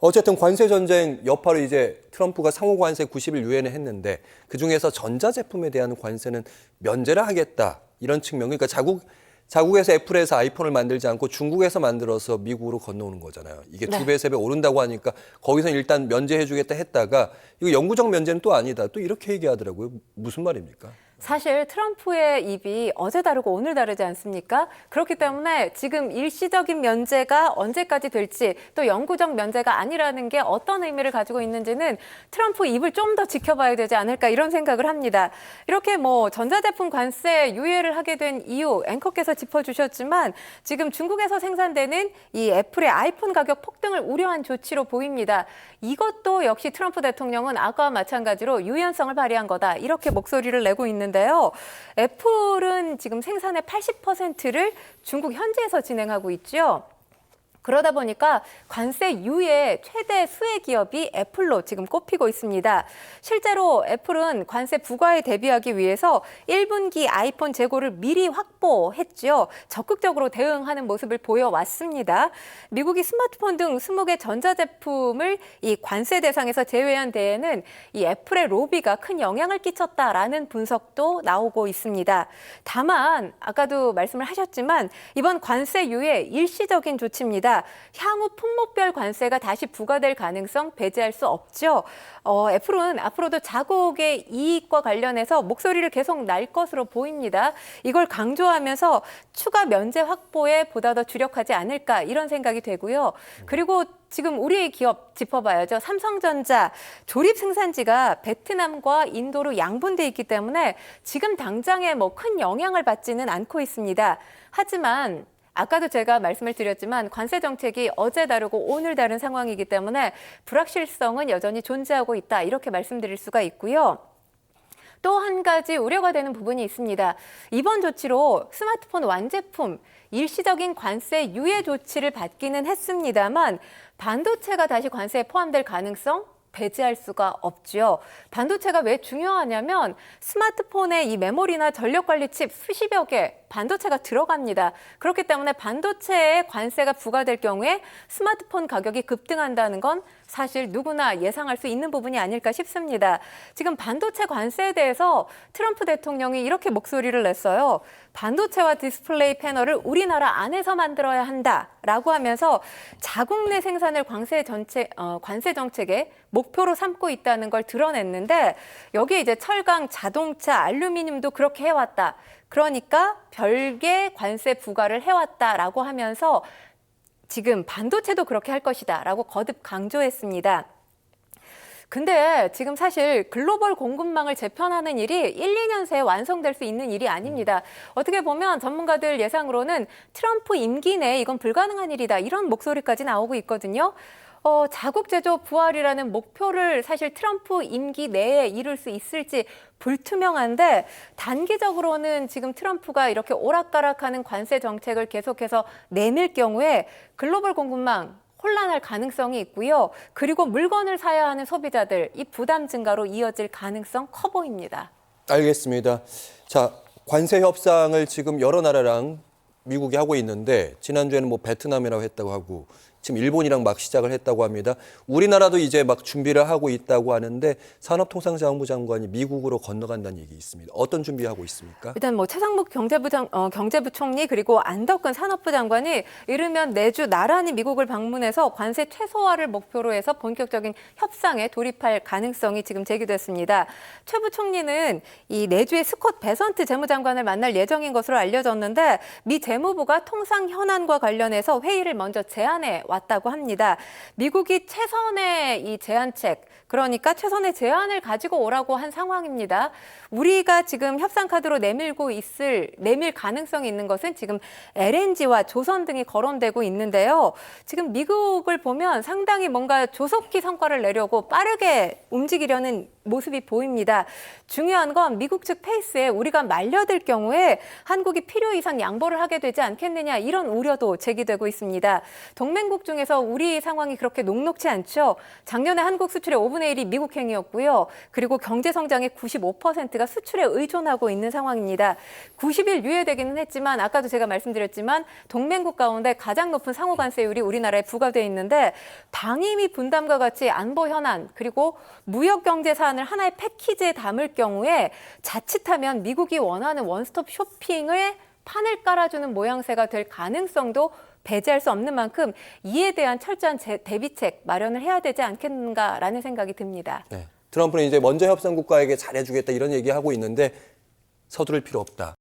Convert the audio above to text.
어쨌든 관세 전쟁 여파로 이제 트럼프가 상호 관세 90일 유예는 했는데 그중에서 전자제품에 대한 관세는 면제를 하겠다. 이런 측면. 그러니까 자국에서 애플에서 아이폰을 만들지 않고 중국에서 만들어서 미국으로 건너오는 거잖아요. 이게 두 배, 세 배 오른다고 하니까 거기서 일단 면제해 주겠다 했다가 이거 영구적 면제는 또 아니다. 또 이렇게 얘기하더라고요. 무슨 말입니까? 사실 트럼프의 입이 어제 다르고 오늘 다르지 않습니까? 그렇기 때문에 지금 일시적인 면제가 언제까지 될지 또 영구적 면제가 아니라는 게 어떤 의미를 가지고 있는지는 트럼프 입을 좀 더 지켜봐야 되지 않을까 이런 생각을 합니다. 이렇게 뭐 전자제품 관세 유예를 하게 된 이유 앵커께서 짚어주셨지만 지금 중국에서 생산되는 이 애플의 아이폰 가격 폭등을 우려한 조치로 보입니다. 이것도 역시 트럼프 대통령은 아까와 마찬가지로 유연성을 발휘한 거다 이렇게 목소리를 내고 있는데요. 애플은 지금 생산의 80%를 중국 현지에서 진행하고 있죠. 그러다 보니까 관세 유예 최대 수혜 기업이 애플로 지금 꼽히고 있습니다. 실제로 애플은 관세 부과에 대비하기 위해서 1분기 아이폰 재고를 미리 확보했죠. 적극적으로 대응하는 모습을 보여왔습니다. 미국이 스마트폰 등 20개 전자제품을 이 관세 대상에서 제외한 데에는 이 애플의 로비가 큰 영향을 끼쳤다라는 분석도 나오고 있습니다. 다만 아까도 말씀을 하셨지만 이번 관세 유예 일시적인 조치입니다. 향후 품목별 관세가 다시 부과될 가능성 배제할 수 없죠. 애플은 앞으로도 자국의 이익과 관련해서 목소리를 계속 낼 것으로 보입니다. 이걸 강조하면서 추가 면제 확보에 보다 더 주력하지 않을까 이런 생각이 되고요. 그리고 지금 우리의 기업 짚어봐야죠. 삼성전자 조립 생산지가 베트남과 인도로 양분돼 있기 때문에 지금 당장에 뭐 큰 영향을 받지는 않고 있습니다. 하지만 아까도 제가 말씀을 드렸지만 관세 정책이 어제 다르고 오늘 다른 상황이기 때문에 불확실성은 여전히 존재하고 있다. 이렇게 말씀드릴 수가 있고요. 또 한 가지 우려가 되는 부분이 있습니다. 이번 조치로 스마트폰 완제품 일시적인 관세 유예 조치를 받기는 했습니다만 반도체가 다시 관세에 포함될 가능성? 배제할 수가 없죠. 반도체가 왜 중요하냐면 스마트폰에 이 메모리나 전력관리 칩 수십여 개 반도체가 들어갑니다. 그렇기 때문에 반도체에 관세가 부과될 경우에 스마트폰 가격이 급등한다는 건 사실 누구나 예상할 수 있는 부분이 아닐까 싶습니다. 지금 반도체 관세에 대해서 트럼프 대통령이 이렇게 목소리를 냈어요. 반도체와 디스플레이 패널을 우리나라 안에서 만들어야 한다라고 하면서 자국 내 생산을 관세 정책의 목표로 삼고 있다는 걸 드러냈는데 여기에 이제 철강, 자동차, 알루미늄도 그렇게 해왔다. 그러니까 별개 관세 부과를 해왔다라고 하면서 지금 반도체도 그렇게 할 것이다라고 거듭 강조했습니다. 근데 지금 사실 글로벌 공급망을 재편하는 일이 1, 2년 새에 완성될 수 있는 일이 아닙니다. 어떻게 보면 전문가들 예상으로는 트럼프 임기 내에 이건 불가능한 일이다. 이런 목소리까지 나오고 있거든요. 자국 제조 부활이라는 목표를 사실 트럼프 임기 내에 이룰 수 있을지 불투명한데 단기적으로는 지금 트럼프가 이렇게 오락가락하는 관세 정책을 계속해서 내밀 경우에 글로벌 공급망 혼란할 가능성이 있고요. 그리고 물건을 사야 하는 소비자들 이 부담 증가로 이어질 가능성 커 보입니다. 알겠습니다. 자, 관세 협상을 지금 여러 나라랑 미국이 하고 있는데 지난주에는 뭐 베트남이라고 했다고 하고 지금 일본이랑 막 시작을 했다고 합니다. 우리나라도 이제 막 준비를 하고 있다고 하는데 산업통상자원부 장관이 미국으로 건너간다는 얘기 있습니다. 어떤 준비하고 있습니까? 일단 뭐 최상목 경제부총리 그리고 안덕근 산업부 장관이 이르면 내주 나란히 미국을 방문해서 관세 최소화를 목표로 해서 본격적인 협상에 돌입할 가능성이 지금 제기됐습니다. 최 부총리는 이 내주의 스콧 베선트 재무장관을 만날 예정인 것으로 알려졌는데 미 재무부가 통상 현안과 관련해서 회의를 먼저 제안해 왔다고 합니다. 미국이 최선의 이 제안책, 그러니까 최선의 제안을 가지고 오라고 한 상황입니다. 우리가 지금 협상 카드로 내밀 가능성이 있는 것은 지금 LNG와 조선 등이 거론되고 있는데요. 지금 미국을 보면 상당히 뭔가 조속히 성과를 내려고 빠르게 움직이려는 모습이 보입니다. 중요한 건 미국 측 페이스에 우리가 말려들 경우에 한국이 필요 이상 양보를 하게 되지 않겠느냐 이런 우려도 제기되고 있습니다. 동맹국 개발개국 중에서 우리 상황이 그렇게 녹록지 않죠. 작년에 한국 수출의 5분의 1이 미국행이었고요. 그리고 경제 성장의 95%가 수출에 의존하고 있는 상황입니다. 90일 유예되기는 했지만 아까도 제가 말씀드렸지만 동맹국 가운데 가장 높은 상호관세율이 우리나라에 부과돼 있는데 방위비 분담과 같이 안보 현안 그리고 무역 경제 사안을 하나의 패키지에 담을 경우에 자칫하면 미국이 원하는 원스톱 쇼핑을 판을 깔아주는 모양새가 될 가능성도 배제할 수 없는 만큼 이에 대한 철저한 대비책 마련을 해야 되지 않겠는가라는 생각이 듭니다. 네. 트럼프는 이제 먼저 협상 국가에게 잘해주겠다 이런 얘기하고 있는데 서두를 필요 없다.